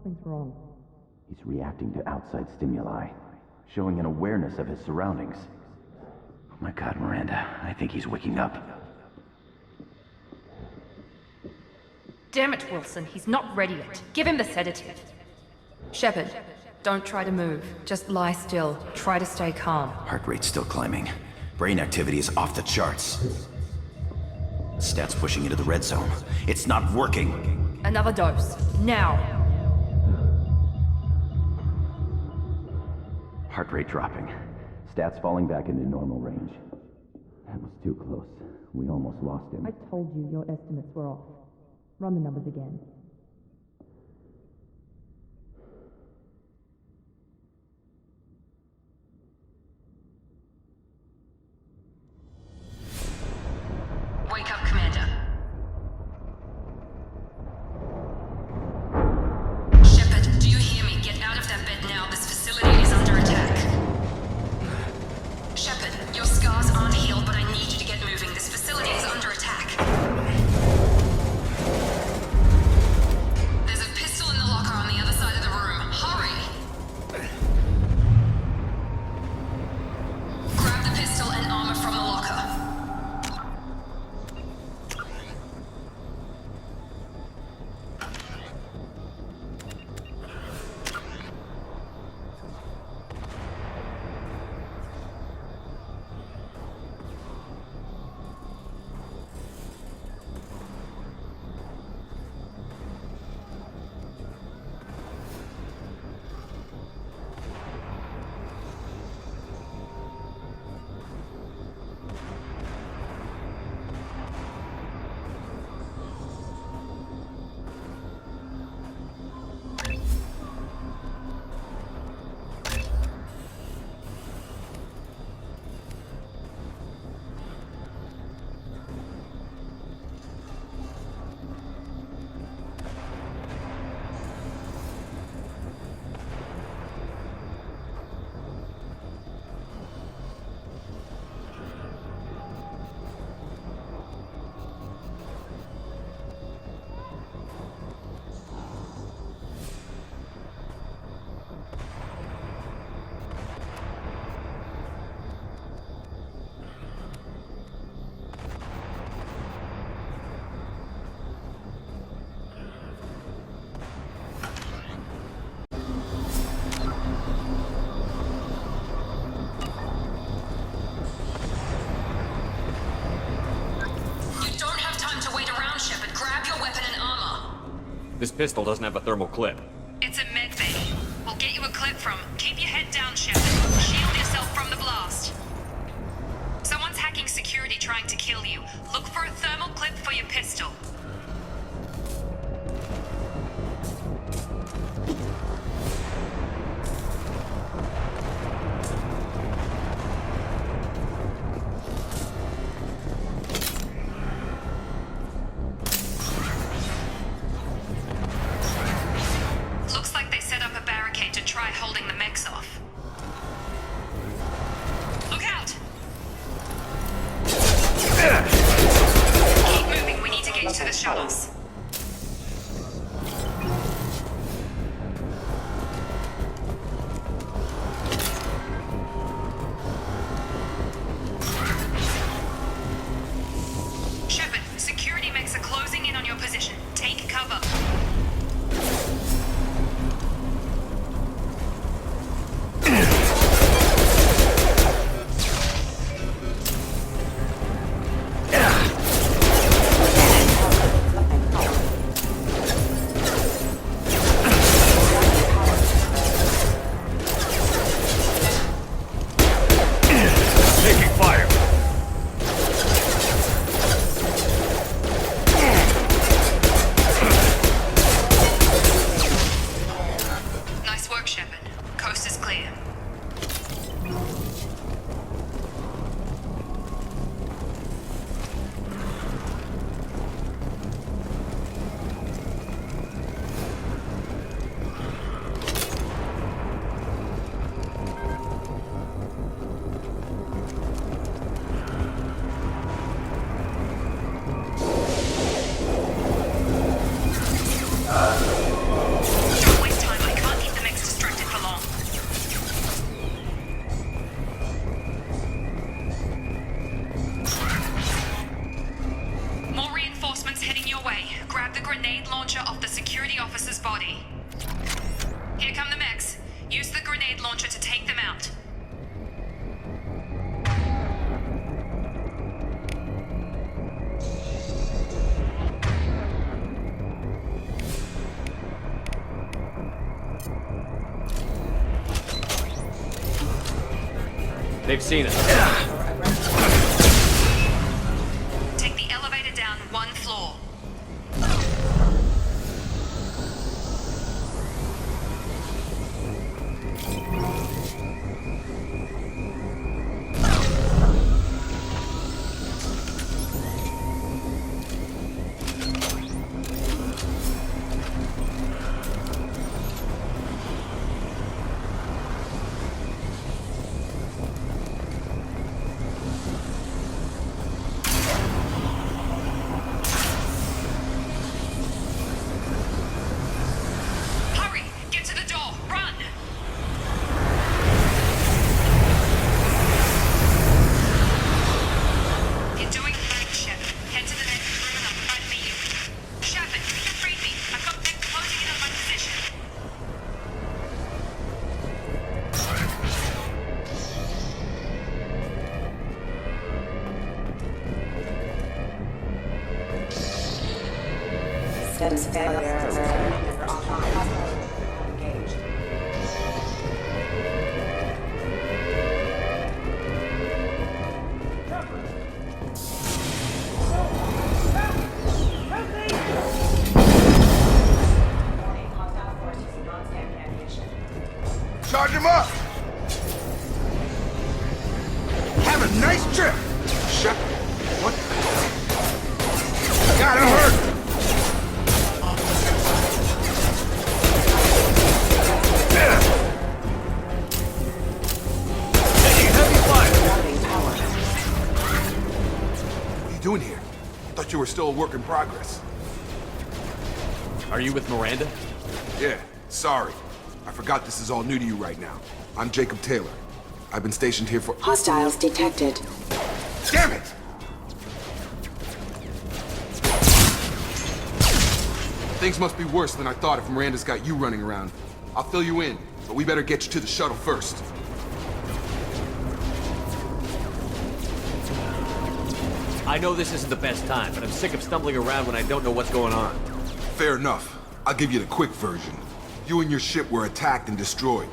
Something's wrong. He's reacting to outside stimuli, showing an awareness of his surroundings. Oh my God, Miranda, I think he's waking up. Damn it, Wilson, he's not ready yet. Give him the sedative. Shepard, don't try to move. Just lie still. Try to stay calm. Heart rate's still climbing. Brain activity is off the charts. Stats pushing into the red zone. It's not working. Another dose. Now. Heart rate dropping. Stats falling back into normal range. That was too close. We almost lost him. I told you your estimates were off. Run the numbers again. Wake up, Commander. Shepard, do you hear me? Get out of that bed now. This facility is under attack. Shepard, your scars aren't healed, but I need you to get moving. This facility is under attack. There's a pistol in the locker on the other side of the room. Hurry! Grab the pistol and armor from the locker. This pistol doesn't have a thermal clip. It's a medbay. We'll get you a clip from. Keep your head down, Shepard. Shield yourself from the blast. Someone's hacking security trying to kill you. Look for a thermal clip for your pistol. grenade launcher off the security officer's body. Here come the mechs. Use the grenade launcher to take them out. They've seen us. Take the elevator down one floor. Hurry! Get to the door! Run! You're doing great, Shep. Head to the next room and I'll try to meet you. Shepard, you can read me. I've got them closing in on my position. Status failure. Engaged. Warning, hostile force using non-standard ammunition. Charge him up! Have a nice trip! Shut... What the... Gotta hurt! Routing power. What are you doing here? Thought you were still a work in progress. Are you with Miranda? Yeah, sorry. I forgot this is all new to you right now. I'm Jacob Taylor. I've been stationed here for... Hostiles detected. Damn it! Things must be worse than I thought if Miranda's got you running around. I'll fill you in, but we better get you to the shuttle first. I know this isn't the best time, but I'm sick of stumbling around when I don't know what's going on. Fair enough. I'll give you the quick version. You and your ship were attacked and destroyed.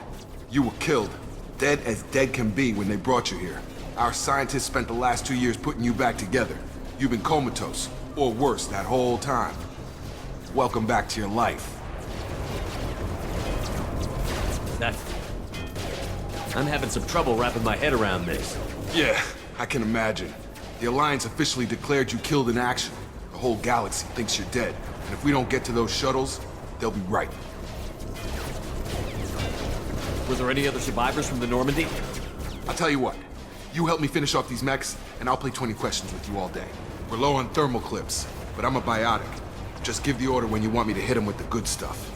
You were killed. Dead as dead can be when they brought you here. Our scientists spent the last 2 years putting you back together. You've been comatose, or worse, that whole time. Welcome back to your life. I'm having some trouble wrapping my head around this. Yeah, I can imagine. The Alliance officially declared you killed in action. The whole galaxy thinks you're dead. And if we don't get to those shuttles, they'll be right. Were there any other survivors from the Normandy? I'll tell you what. You help me finish off these mechs, and I'll play 20 questions with you all day. We're low on thermal clips, but I'm a biotic. Just give the order when you want me to hit them with the good stuff.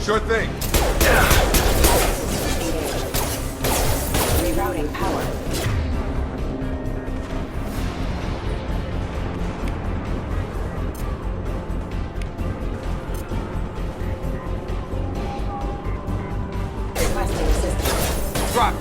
Sure thing. Rerouting power. Requesting assistance. Drop.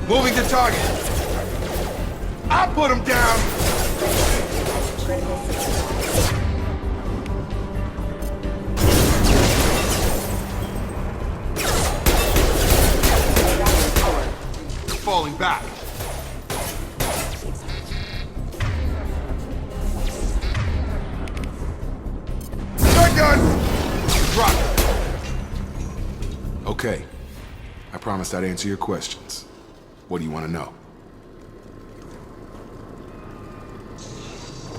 Moving to target. I'll put him down! Falling back. Shotgun! Drop. Okay. I promised I'd answer your questions. What do you want to know?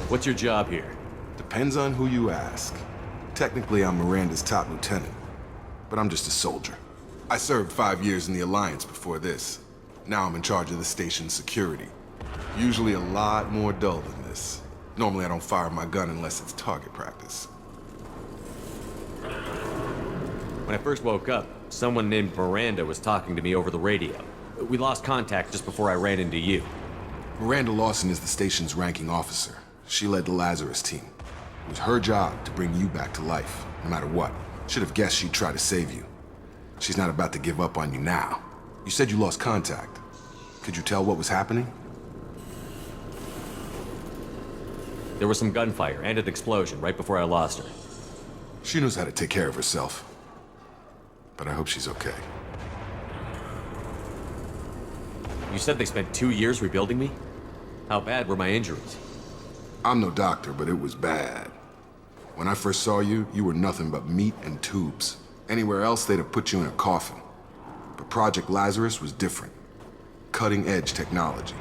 What's your job here? Depends on who you ask. Technically, I'm Miranda's top lieutenant, but I'm just a soldier. I served 5 years in the Alliance before this. Now I'm in charge of the station's security. Usually a lot more dull than this. Normally I don't fire my gun unless it's target practice. When I first woke up, someone named Miranda was talking to me over the radio. We lost contact just before I ran into you. Miranda Lawson is the station's ranking officer. She led the Lazarus team. It was her job to bring you back to life, no matter what. Should have guessed she'd try to save you. She's not about to give up on you now. You said you lost contact. Could you tell what was happening? There was some gunfire and an explosion right before I lost her. She knows how to take care of herself. But I hope she's okay. You said they spent 2 years rebuilding me? How bad were my injuries? I'm no doctor, but it was bad. When I first saw you, you were nothing but meat and tubes. Anywhere else, they'd have put you in a coffin. But Project Lazarus was different. Cutting-edge technology.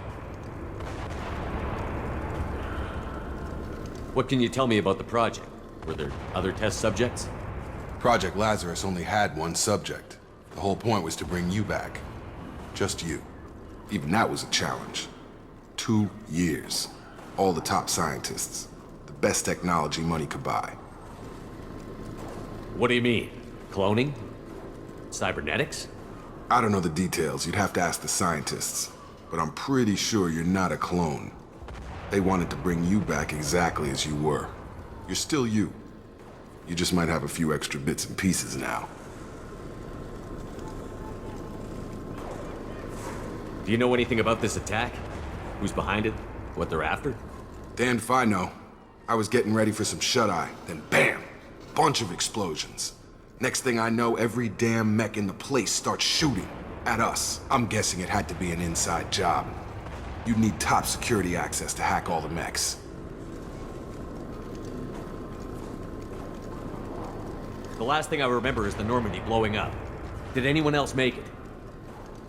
What can you tell me about the project? Were there other test subjects? Project Lazarus only had one subject. The whole point was to bring you back. Just you. Even that was a challenge. 2 years. All the top scientists. The best technology money could buy. What do you mean? Cloning? Cybernetics? I don't know the details. You'd have to ask the scientists. But I'm pretty sure you're not a clone. They wanted to bring you back exactly as you were. You're still you. You just might have a few extra bits and pieces now. Do you know anything about this attack? Who's behind it? What they're after? Damned if I know. I was getting ready for some shut-eye, then bam! Bunch of explosions. Next thing I know, every damn mech in the place starts shooting at us. I'm guessing it had to be an inside job. You'd need top security access to hack all the mechs. The last thing I remember is the Normandy blowing up. Did anyone else make it?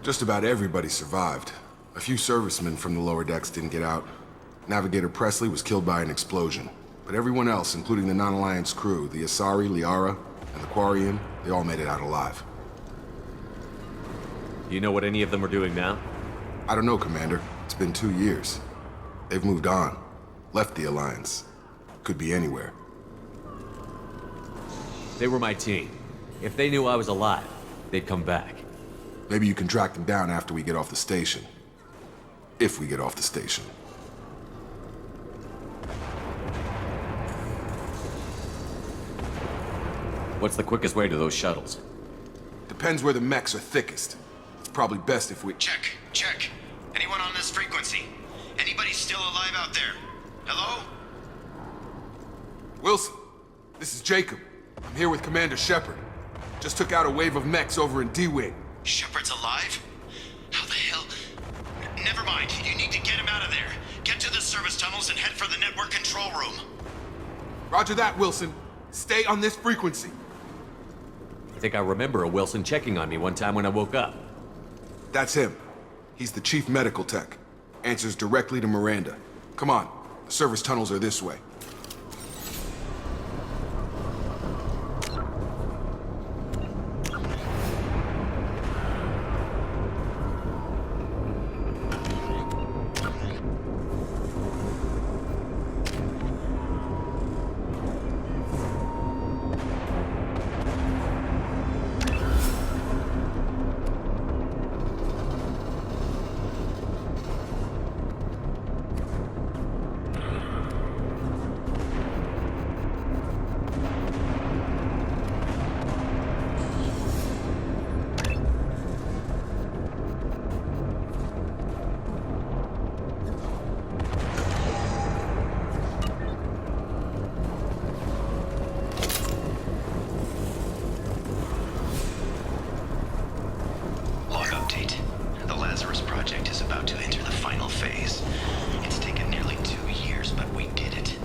Just about everybody survived. A few servicemen from the lower decks didn't get out. Navigator Presley was killed by an explosion. But everyone else, including the non-Alliance crew, the Asari, Liara, and the Quarian, they all made it out alive. Do you know what any of them are doing now? I don't know, Commander. It's been 2 years. They've moved on. Left the Alliance. Could be anywhere. They were my team. If they knew I was alive, they'd come back. Maybe you can track them down after we get off the station. If we get off the station. What's the quickest way to those shuttles? Depends where the mechs are thickest. It's probably best if we... Check. Anyone on this frequency? Anybody still alive out there? Hello? Wilson, this is Jacob. I'm here with Commander Shepard. Just took out a wave of mechs over in D-Wing. Shepard's alive? How the hell? Never mind. You need to get him out of there. Get to the service tunnels and head for the network control room. Roger that, Wilson. Stay on this frequency. I think I remember a Wilson checking on me one time when I woke up. That's him. He's the chief medical tech. Answers directly to Miranda. Come on. The service tunnels are this way. about to enter the final phase. It's taken nearly 2 years, but we did it.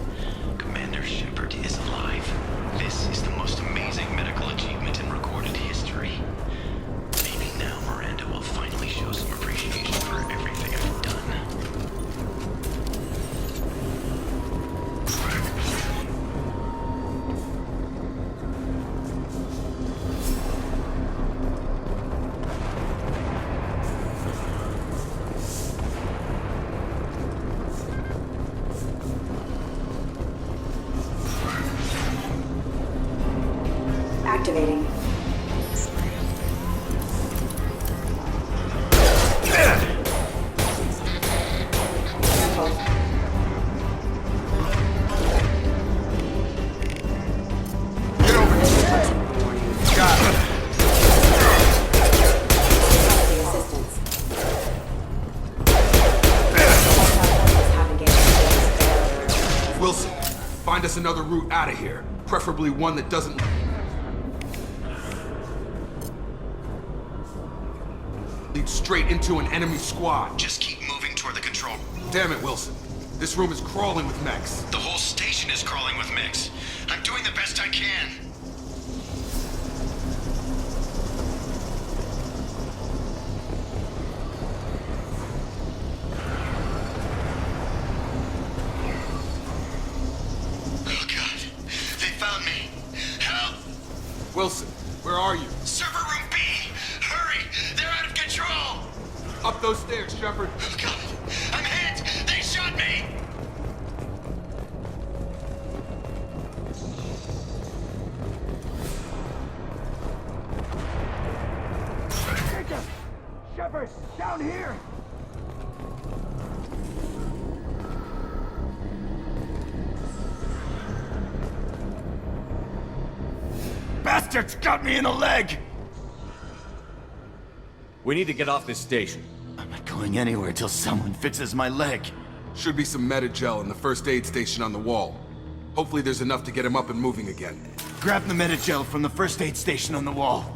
Commander Shepard is alive. This is the most amazing medical achievement in recorded history. Maybe now Miranda will finally show some appreciation for everything I've done. Activating. Careful. Get over here. Got it. Assistance. Wilson, find us another route out of here. Preferably one that doesn't... lead straight into an enemy squad. Just keep moving toward the control. Damn it, Wilson. This room is crawling with mechs. The whole station is crawling with mechs. I'm doing the best I can. Oh God, they found me. Help! Wilson, where are you? Server room B! Hurry! They're out of control! Up those stairs, Shepard. Oh God, I'm hit! They shot me! Shepard, down here! Bastards got me in the leg! We need to get off this station. I'm not going anywhere till someone fixes my leg. Should be some medi-gel in the first aid station on the wall. Hopefully there's enough to get him up and moving again. Grab the medigel from the first aid station on the wall.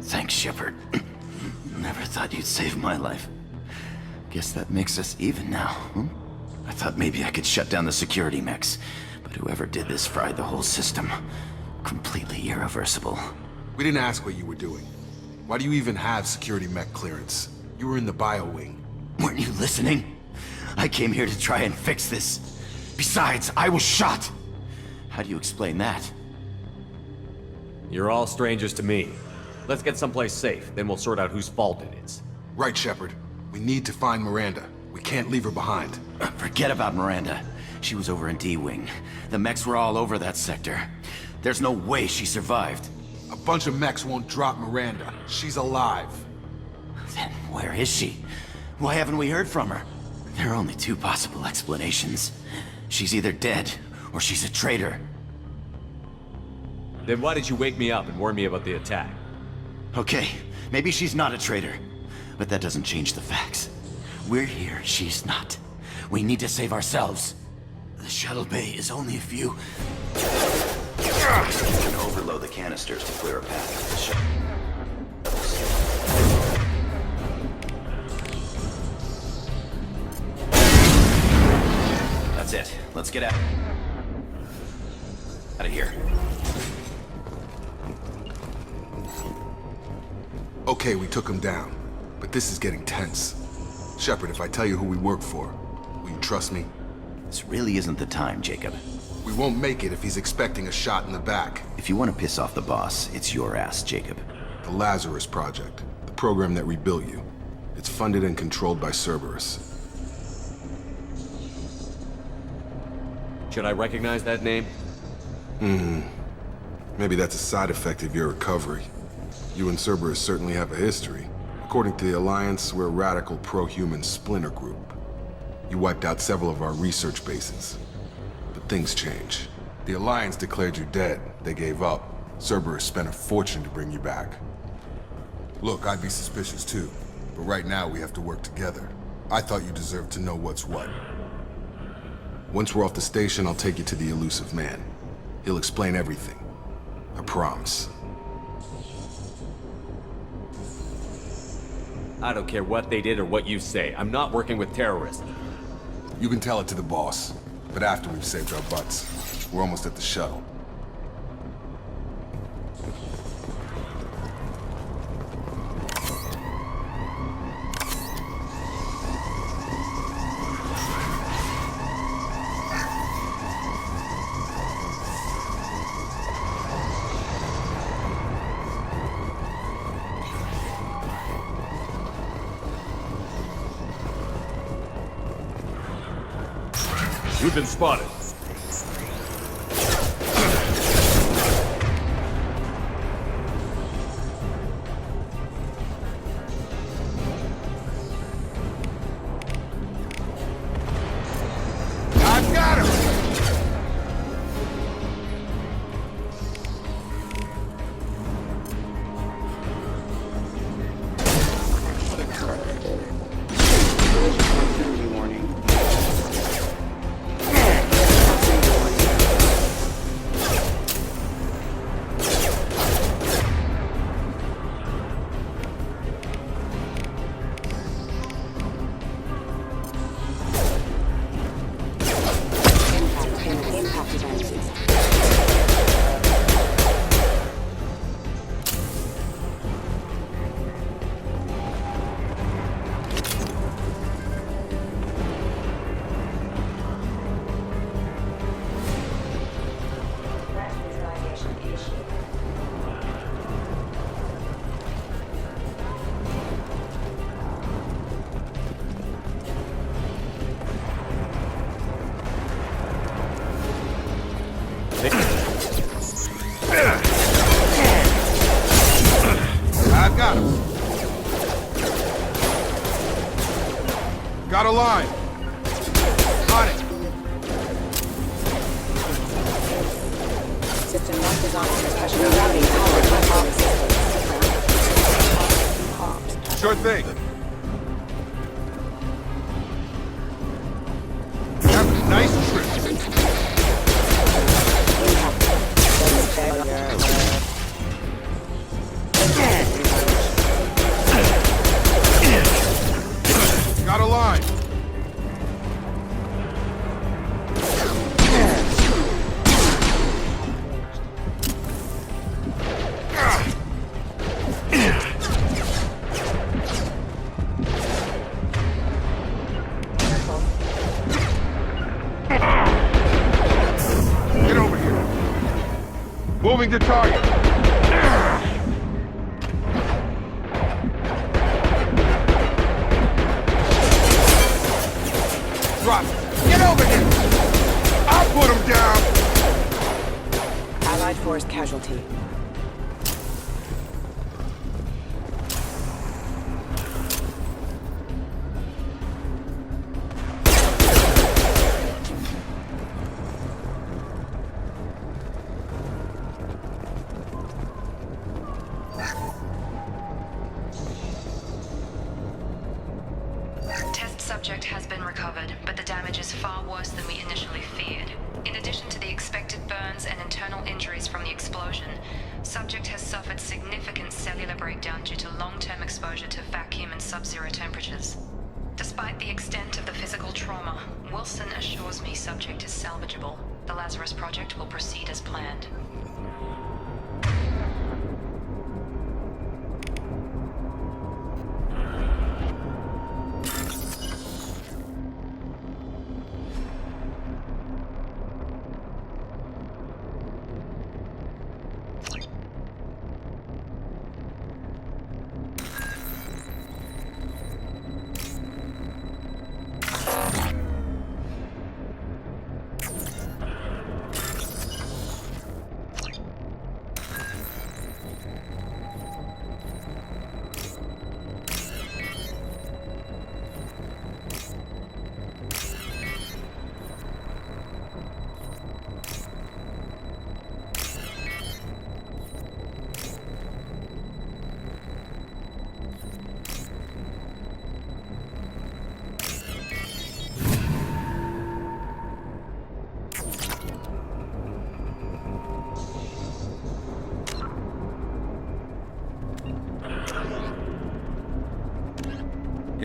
Thanks, Shepard. Never thought you'd save my life. Guess that makes us even now, huh? I thought maybe I could shut down the security mechs, but whoever did this fried the whole system. Completely irreversible. We didn't ask what you were doing. Why do you even have security mech clearance? You were in the bio wing. Weren't you listening? I came here to try and fix this. Besides, I was shot. How do you explain that? You're all strangers to me. Let's get someplace safe, then we'll sort out whose fault it is. Right, Shepard. We need to find Miranda. We can't leave her behind. Forget about Miranda. She was over in D-Wing. The mechs were all over that sector. There's no way she survived. A bunch of mechs won't drop Miranda. She's alive. Then where is she? Why haven't we heard from her? There are only two possible explanations. She's either dead, or she's a traitor. Then why did you wake me up and warn me about the attack? Okay, maybe she's not a traitor, but that doesn't change the facts. We're here, she's not. We need to save ourselves. The shuttle bay is only a few... You can overload the canisters to clear a path to the ship. That's it. Let's get out of here. Okay, we took him down, but this is getting tense. Shepard, if I tell you who we work for, will you trust me? This really isn't the time, Jacob. We won't make it if he's expecting a shot in the back. If you want to piss off the boss, it's your ass, Jacob. The Lazarus Project, the program that rebuilt you. It's funded and controlled by Cerberus. Should I recognize that name? Maybe that's a side effect of your recovery. You and Cerberus certainly have a history. According to the Alliance, we're a radical pro-human splinter group. You wiped out several of our research bases. But things change. The Alliance declared you dead. They gave up. Cerberus spent a fortune to bring you back. Look, I'd be suspicious too, but right now we have to work together. I thought you deserved to know what's what. Once we're off the station, I'll take you to the elusive man. He'll explain everything. I promise. I don't care what they did or what you say. I'm not working with terrorists. You can tell it to the boss, but after we've saved our butts. We're almost at the shuttle. We've been spotted. I've got him! I've got him. Got a line. On it. System not designed for special routing powered by ops. Sure thing. Have a nice trip. Got a line. Get over here. Moving to target. Drop. Get over here. I'll put him down. Allied force casualty. Test subject has been recovered, but the damage is far worse than we initially feared. In addition to the expected burns and internal injuries from the explosion, subject has suffered significant cellular breakdown due to long-term exposure to vacuum and sub-zero temperatures. Despite the extent of the physical trauma, Wilson assures me subject is salvageable. The Lazarus Project will proceed as planned.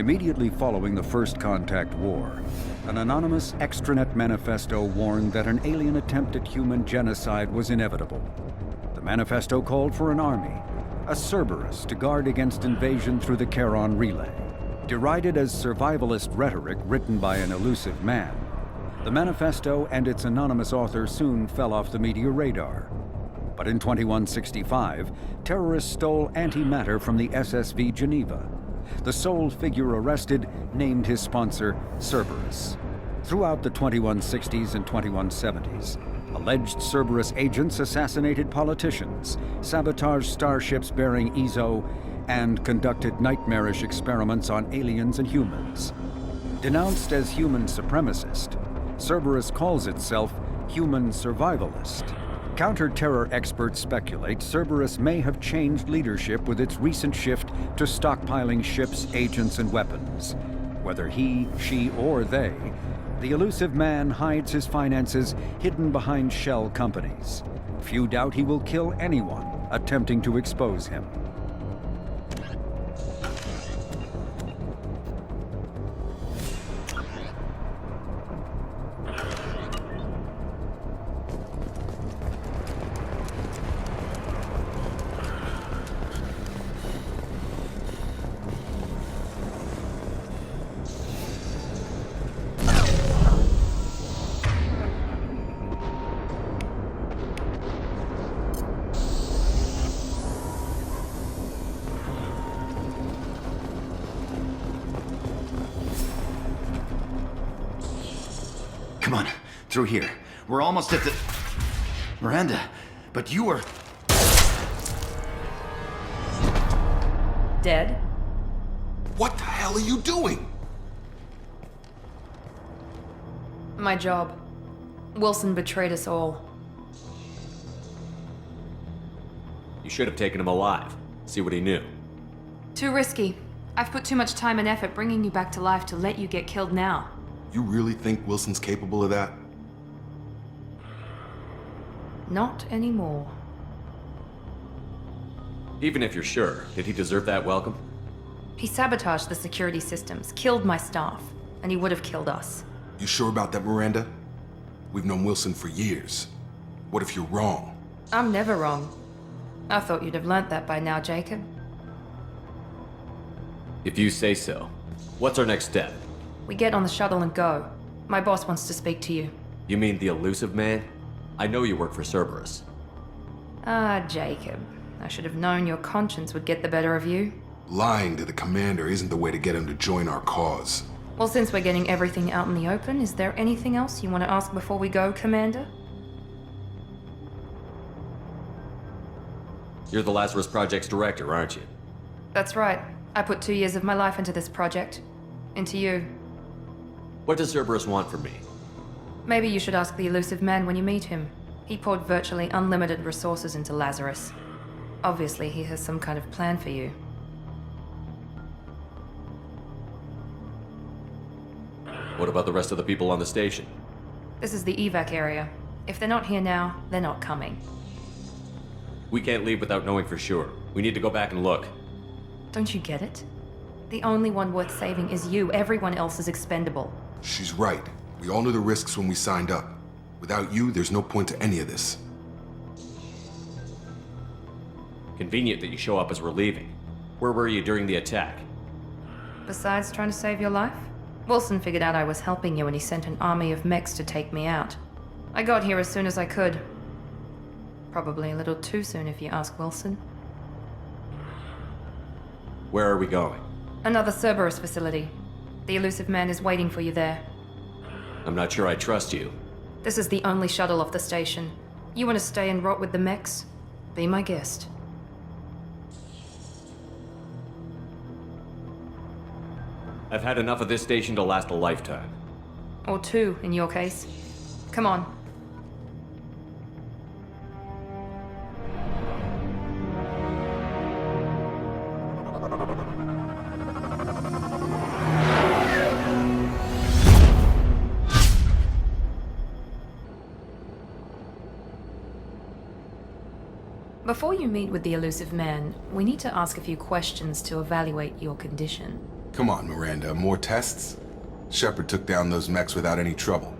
Immediately following the First Contact War, an anonymous extranet manifesto warned that an alien attempt at human genocide was inevitable. The manifesto called for an army, a Cerberus, to guard against invasion through the Charon Relay. Derided as survivalist rhetoric written by an elusive man, the manifesto and its anonymous author soon fell off the media radar. But in 2165, terrorists stole antimatter from the SSV Geneva. The sole figure arrested named his sponsor Cerberus. Throughout the 2160s and 2170s, alleged Cerberus agents assassinated politicians, sabotaged starships bearing Ezo, and conducted nightmarish experiments on aliens and humans. Denounced as human supremacist, Cerberus calls itself human survivalist. Counter-terror experts speculate Cerberus may have changed leadership with its recent shift to stockpiling ships, agents, and weapons. Whether he, she, or they, the elusive man hides his finances hidden behind shell companies. Few doubt he will kill anyone attempting to expose him. Come on, through here. We're almost at the... Miranda, but you are... Dead? What the hell are you doing? My job. Wilson betrayed us all. You should have taken him alive. See what he knew. Too risky. I've put too much time and effort bringing you back to life to let you get killed now. You really think Wilson's capable of that? Not anymore. Even if you're sure, did he deserve that welcome? He sabotaged the security systems, killed my staff, and he would have killed us. You sure about that, Miranda? We've known Wilson for years. What if you're wrong? I'm never wrong. I thought you'd have learnt that by now, Jacob. If you say so. What's our next step? We get on the shuttle and go. My boss wants to speak to you. You mean the elusive man? I know you work for Cerberus. Ah, Jacob. I should have known your conscience would get the better of you. Lying to the commander isn't the way to get him to join our cause. Well, since we're getting everything out in the open, is there anything else you want to ask before we go, Commander? You're the Lazarus Project's director, aren't you? That's right. I put 2 years of my life into this project. Into you. What does Cerberus want from me? Maybe you should ask the elusive man when you meet him. He poured virtually unlimited resources into Lazarus. Obviously, he has some kind of plan for you. What about the rest of the people on the station? This is the evac area. If they're not here now, they're not coming. We can't leave without knowing for sure. We need to go back and look. Don't you get it? The only one worth saving is you. Everyone else is expendable. She's right. We all knew the risks when we signed up. Without you, there's no point to any of this. Convenient that you show up as we're leaving. Where were you during the attack? Besides trying to save your life, Wilson figured out I was helping you and he sent an army of mechs to take me out. I got here as soon as I could. Probably a little too soon if you ask Wilson. Where are we going? Another Cerberus facility. The elusive man is waiting for you there. I'm not sure I trust you. This is the only shuttle off the station. You want to stay and rot with the mechs? Be my guest. I've had enough of this station to last a lifetime. Or 2, in your case. Come on. Before you meet with the elusive man, we need to ask a few questions to evaluate your condition. Come on, Miranda, more tests? Shepard took down those mechs without any trouble.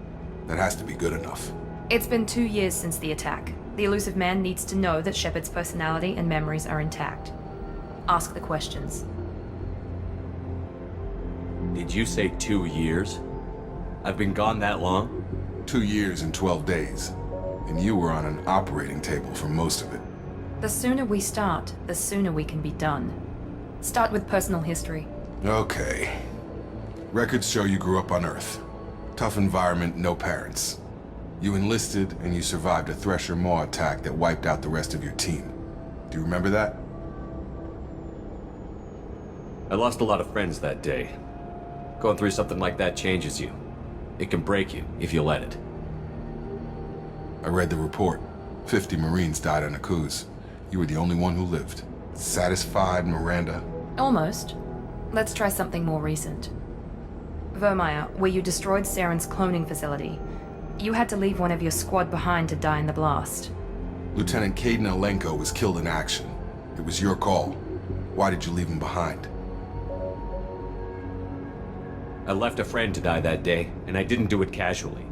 That has to be good enough. It's been 2 years since the attack. The elusive man needs to know that Shepard's personality and memories are intact. Ask the questions. Did you say 2 years? I've been gone that long? 2 years and 12 days. And you were on an operating table for most of it. The sooner we start, the sooner we can be done. Start with personal history. Okay. Records show you grew up on Earth. Tough environment, no parents. You enlisted and you survived a Thresher Maw attack that wiped out the rest of your team. Do you remember that? I lost a lot of friends that day. Going through something like that changes you. It can break you if you let it. I read the report. 50 Marines died on Akuz. You were the only one who lived. Satisfied, Miranda? Almost. Let's try something more recent. Vermeer, where you destroyed Saren's cloning facility. You had to leave one of your squad behind to die in the blast. Lieutenant Caden Alenko was killed in action. It was your call. Why did you leave him behind? I left a friend to die that day, and I didn't do it casually.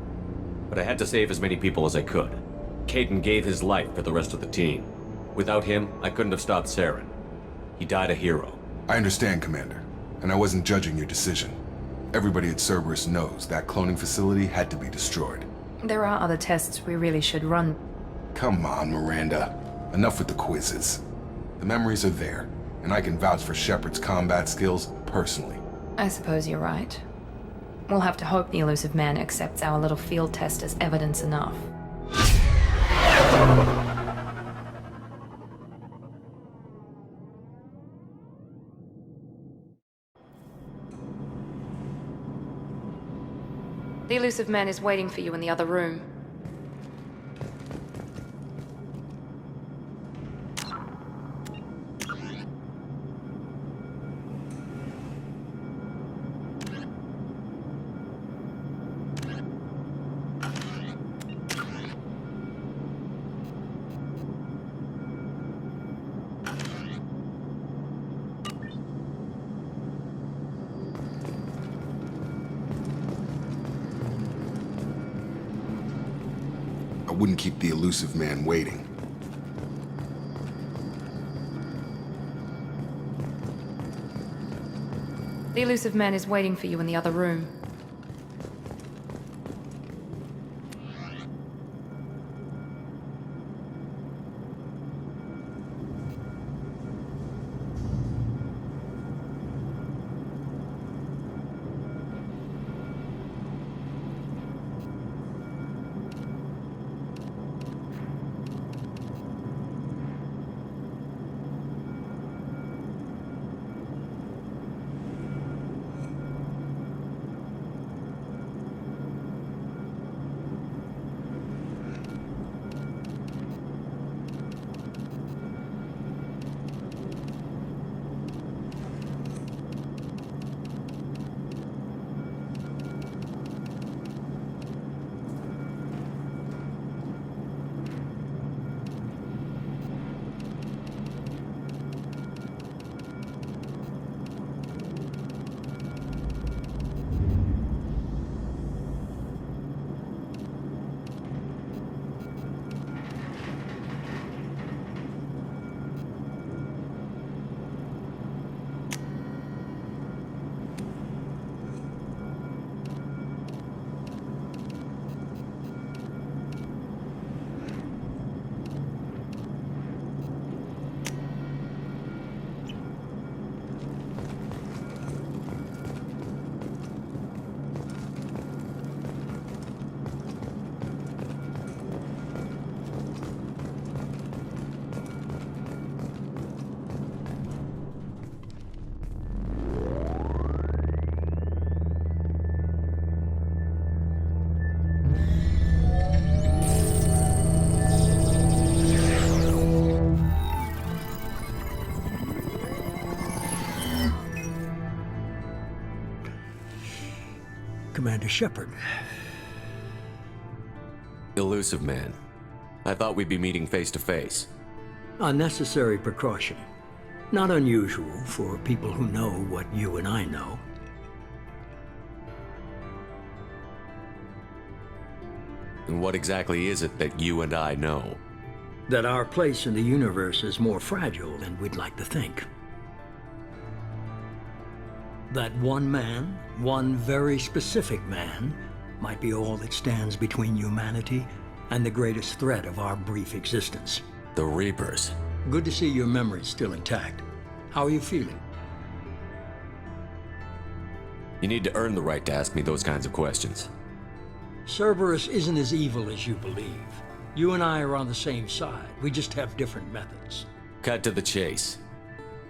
But I had to save as many people as I could. Caden gave his life for the rest of the team. Without him, I couldn't have stopped Saren. He died a hero. I understand, Commander, and I wasn't judging your decision. Everybody at Cerberus knows that cloning facility had to be destroyed. There are other tests we really should run. Come on, Miranda. Enough with the quizzes. The memories are there, and I can vouch for Shepard's combat skills personally. I suppose you're right. We'll have to hope the elusive man accepts our little field test as evidence enough. The elusive man is waiting for you in the other room. I wouldn't keep the elusive man waiting. The elusive man is waiting for you in the other room. Commander Shepard. Elusive man. I thought we'd be meeting face to face. Unnecessary precaution. Not unusual for people who know what you and I know. And what exactly is it that you and I know? That our place in the universe is more fragile than we'd like to think. That one man, one very specific man, might be all that stands between humanity and the greatest threat of our brief existence. The Reapers. Good to see your memory's still intact. How are you feeling? You need to earn the right to ask me those kinds of questions. Cerberus isn't as evil as you believe. You and I are on the same side. We just have different methods. Cut to the chase.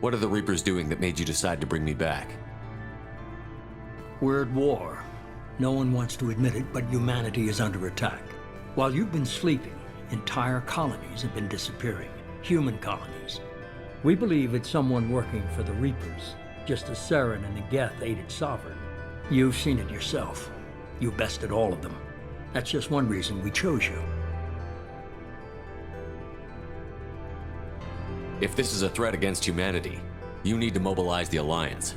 What are the Reapers doing that made you decide to bring me back? We're at war. No one wants to admit it, but humanity is under attack. While you've been sleeping, entire colonies have been disappearing. Human colonies. We believe it's someone working for the Reapers, just as Saren and the Geth aided Sovereign. You've seen it yourself. You bested all of them. That's just one reason we chose you. If this is a threat against humanity, you need to mobilize the Alliance.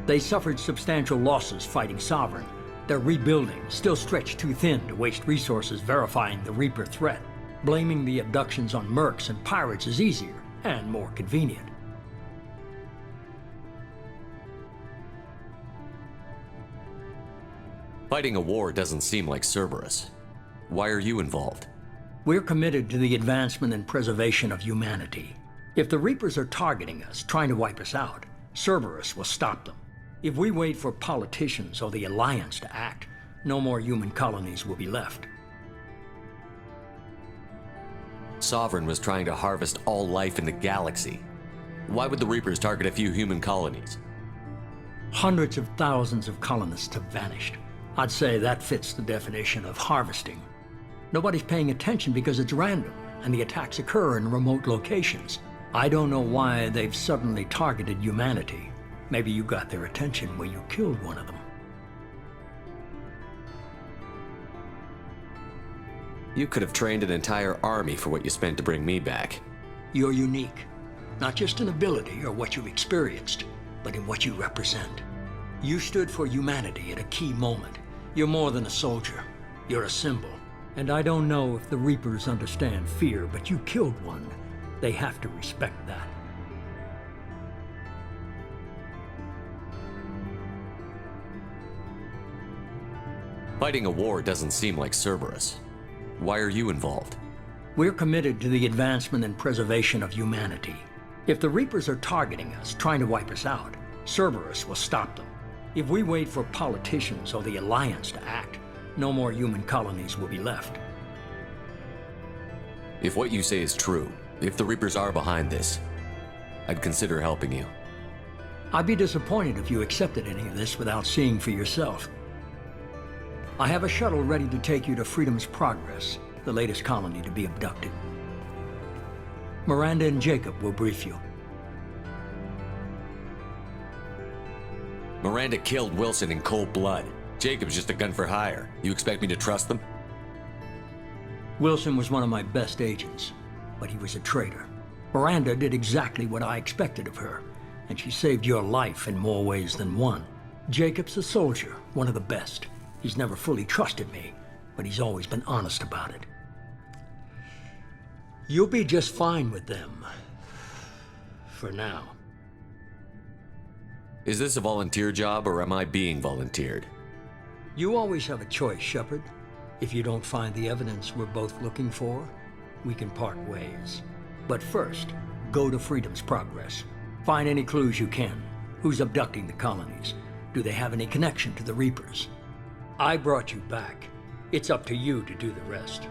They suffered substantial losses fighting Sovereign. They're rebuilding, still stretched too thin to waste resources verifying the Reaper threat. Blaming the abductions on mercs and pirates is easier and more convenient. Fighting a war doesn't seem like Cerberus. Why are you involved? We're committed to the advancement and preservation of humanity. If the Reapers are targeting us, trying to wipe us out, Cerberus will stop them. If we wait for politicians or the Alliance to act, no more human colonies will be left. Sovereign was trying to harvest all life in the galaxy. Why would the Reapers target a few human colonies? Hundreds of thousands of colonists have vanished. I'd say that fits the definition of harvesting. Nobody's paying attention because it's random, and the attacks occur in remote locations. I don't know why they've suddenly targeted humanity. Maybe you got their attention when you killed one of them. You could have trained an entire army for what you spent to bring me back. You're unique, not just in ability or what you've experienced, but in what you represent. You stood for humanity at a key moment. You're more than a soldier. You're a symbol. And I don't know if the Reapers understand fear, but you killed one. They have to respect that. Fighting a war doesn't seem like Cerberus. Why are you involved? We're committed to the advancement and preservation of humanity. If the Reapers are targeting us, trying to wipe us out, Cerberus will stop them. If we wait for politicians or the Alliance to act, no more human colonies will be left. If what you say is true, if the Reapers are behind this, I'd consider helping you. I'd be disappointed if you accepted any of this without seeing for yourself. I have a shuttle ready to take you to Freedom's Progress, the latest colony to be abducted. Miranda and Jacob will brief you. Miranda killed Wilson in cold blood. Jacob's just a gun for hire. You expect me to trust them? Wilson was one of my best agents, but he was a traitor. Miranda did exactly what I expected of her, and she saved your life in more ways than one. Jacob's a soldier, one of the best. He's never fully trusted me, but he's always been honest about it. You'll be just fine with them. For now. Is this a volunteer job, or am I being volunteered? You always have a choice, Shepard. If you don't find the evidence we're both looking for, we can part ways. But first, go to Freedom's Progress. Find any clues you can. Who's abducting the colonies? Do they have any connection to the Reapers? I brought you back. It's up to you to do the rest.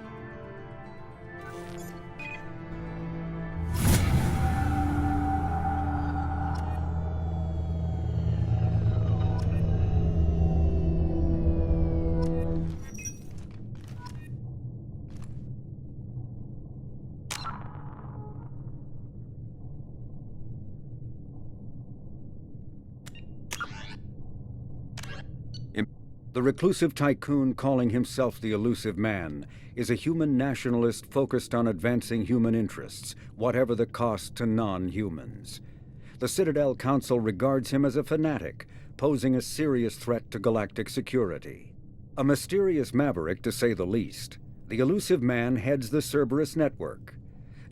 The reclusive tycoon calling himself the Elusive Man is a human nationalist focused on advancing human interests, whatever the cost to non-humans. The Citadel Council regards him as a fanatic, posing a serious threat to galactic security. A mysterious maverick, to say the least, the Elusive Man heads the Cerberus network.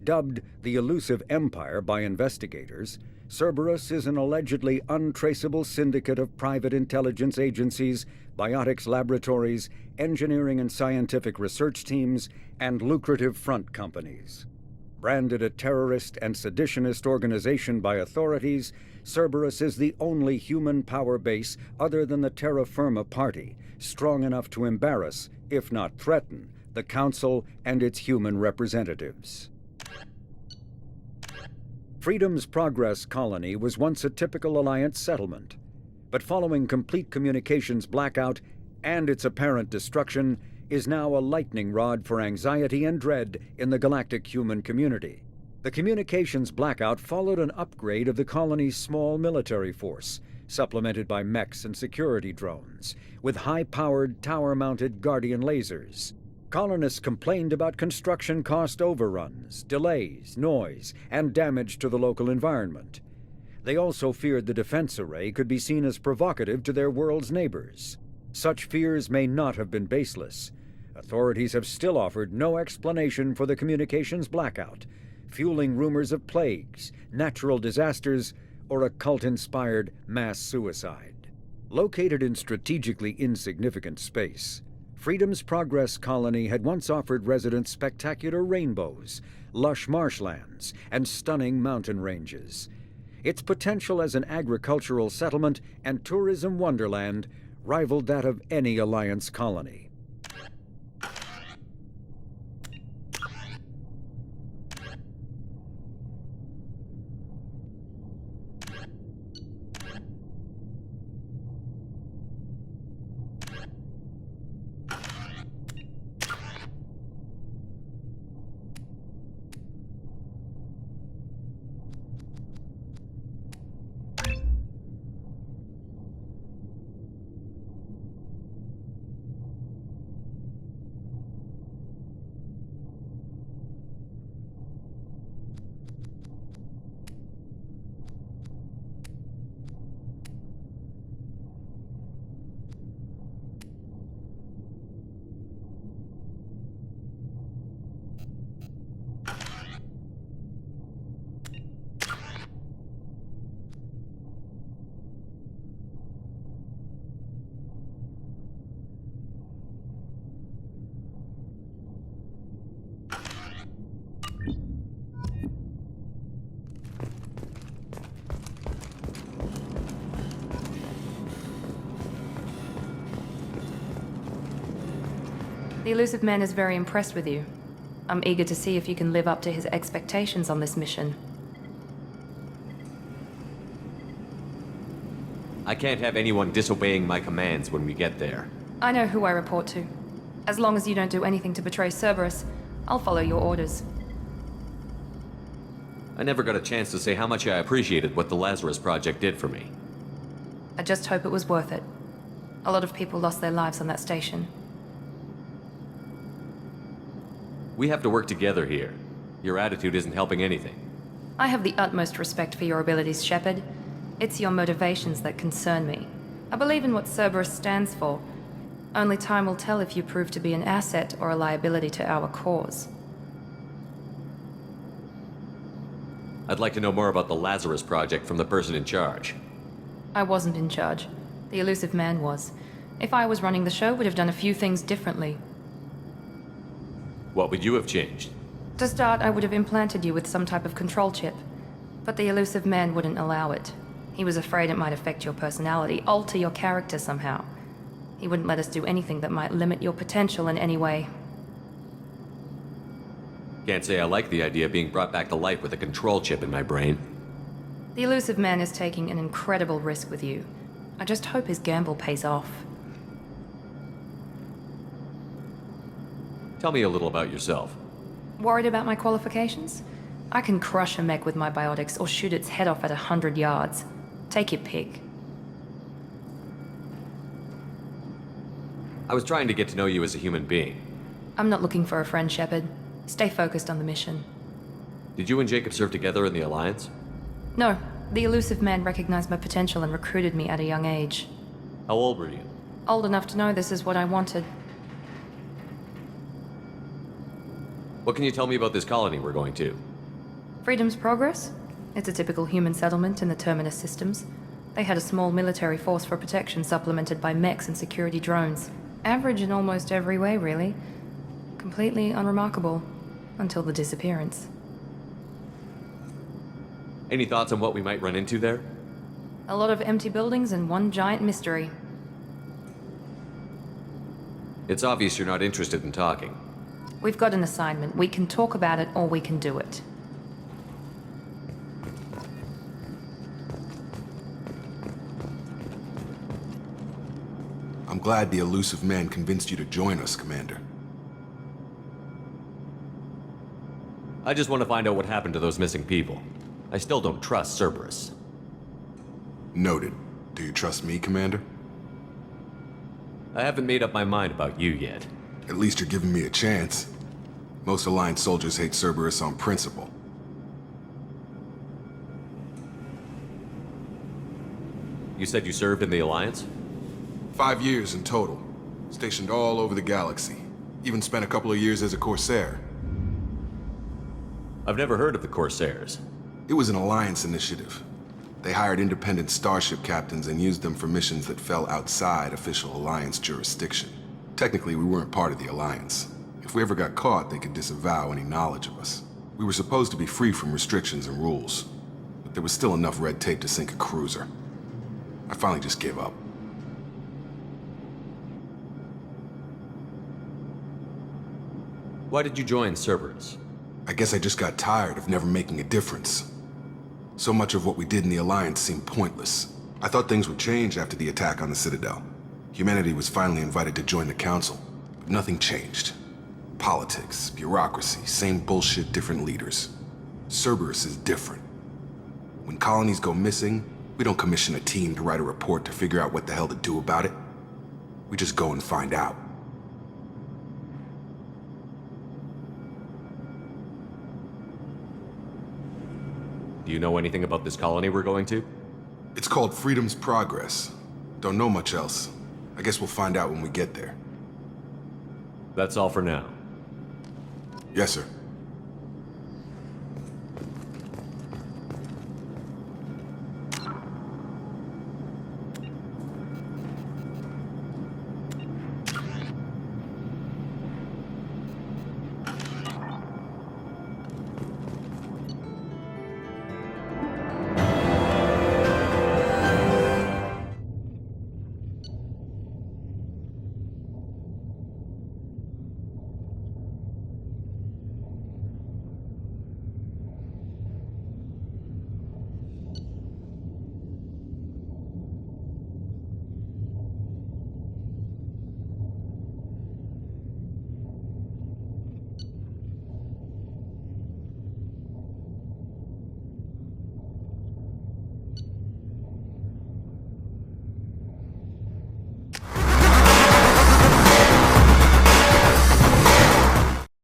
Dubbed the Elusive Empire by investigators, Cerberus is an allegedly untraceable syndicate of private intelligence agencies, biotics laboratories, engineering and scientific research teams, and lucrative front companies. Branded a terrorist and seditionist organization by authorities, Cerberus is the only human power base other than the Terra Firma Party, strong enough to embarrass, if not threaten, the Council and its human representatives. Freedom's Progress colony was once a typical Alliance settlement, but following complete communications blackout and its apparent destruction, is now a lightning rod for anxiety and dread in the galactic human community. The communications blackout followed an upgrade of the colony's small military force, supplemented by mechs and security drones, with high-powered, tower-mounted Guardian lasers. Colonists complained about construction cost overruns, delays, noise, and damage to the local environment. They also feared the defense array could be seen as provocative to their world's neighbors. Such fears may not have been baseless. Authorities have still offered no explanation for the communications blackout, fueling rumors of plagues, natural disasters, or a cult-inspired mass suicide. Located in strategically insignificant space, Freedom's Progress colony had once offered residents spectacular rainbows, lush marshlands, and stunning mountain ranges. Its potential as an agricultural settlement and tourism wonderland rivaled that of any Alliance colony. The Elusive Man is very impressed with you. I'm eager to see if you can live up to his expectations on this mission. I can't have anyone disobeying my commands when we get there. I know who I report to. As long as you don't do anything to betray Cerberus, I'll follow your orders. I never got a chance to say how much I appreciated what the Lazarus Project did for me. I just hope it was worth it. A lot of people lost their lives on that station. We have to work together here. Your attitude isn't helping anything. I have the utmost respect for your abilities, Shepard. It's your motivations that concern me. I believe in what Cerberus stands for. Only time will tell if you prove to be an asset or a liability to our cause. I'd like to know more about the Lazarus Project from the person in charge. I wasn't in charge. The Elusive Man was. If I was running the show, would have done a few things differently. What would you have changed? To start, I would have implanted you with some type of control chip. But the Elusive Man wouldn't allow it. He was afraid it might affect your personality, alter your character somehow. He wouldn't let us do anything that might limit your potential in any way. Can't say I like the idea of being brought back to life with a control chip in my brain. The Elusive Man is taking an incredible risk with you. I just hope his gamble pays off. Tell me a little about yourself. Worried about my qualifications? I can crush a mech with my biotics or shoot its head off at 100 yards. Take your pick. I was trying to get to know you as a human being. I'm not looking for a friend, Shepard. Stay focused on the mission. Did you and Jacob serve together in the Alliance? No, the elusive man recognized my potential and recruited me at a young age. How old were you? Old enough to know this is what I wanted. What can you tell me about this colony we're going to? Freedom's Progress? It's a typical human settlement in the Terminus systems. They had a small military force for protection supplemented by mechs and security drones. Average in almost every way, really. Completely unremarkable. Until the disappearance. Any thoughts on what we might run into there? A lot of empty buildings and one giant mystery. It's obvious you're not interested in talking. We've got an assignment. We can talk about it or we can do it. I'm glad the elusive man convinced you to join us, Commander. I just want to find out what happened to those missing people. I still don't trust Cerberus. Noted. Do you trust me, Commander? I haven't made up my mind about you yet. At least you're giving me a chance. Most Alliance soldiers hate Cerberus on principle. You said you served in the Alliance? 5 years in total. Stationed all over the galaxy. Even spent a couple of years as a Corsair. I've never heard of the Corsairs. It was an Alliance initiative. They hired independent starship captains and used them for missions that fell outside official Alliance jurisdiction. Technically, we weren't part of the Alliance. If we ever got caught, they could disavow any knowledge of us. We were supposed to be free from restrictions and rules, but there was still enough red tape to sink a cruiser. I finally just gave up. Why did you join Cerberus? I guess I just got tired of never making a difference. So much of what we did in the Alliance seemed pointless. I thought things would change after the attack on the Citadel. Humanity was finally invited to join the Council, but nothing changed. Politics, bureaucracy, same bullshit, different leaders. Cerberus is different. When colonies go missing, we don't commission a team to write a report to figure out what the hell to do about it. We just go and find out. Do you know anything about this colony we're going to? It's called Freedom's Progress. Don't know much else. I guess we'll find out when we get there. That's all for now. Yes, sir.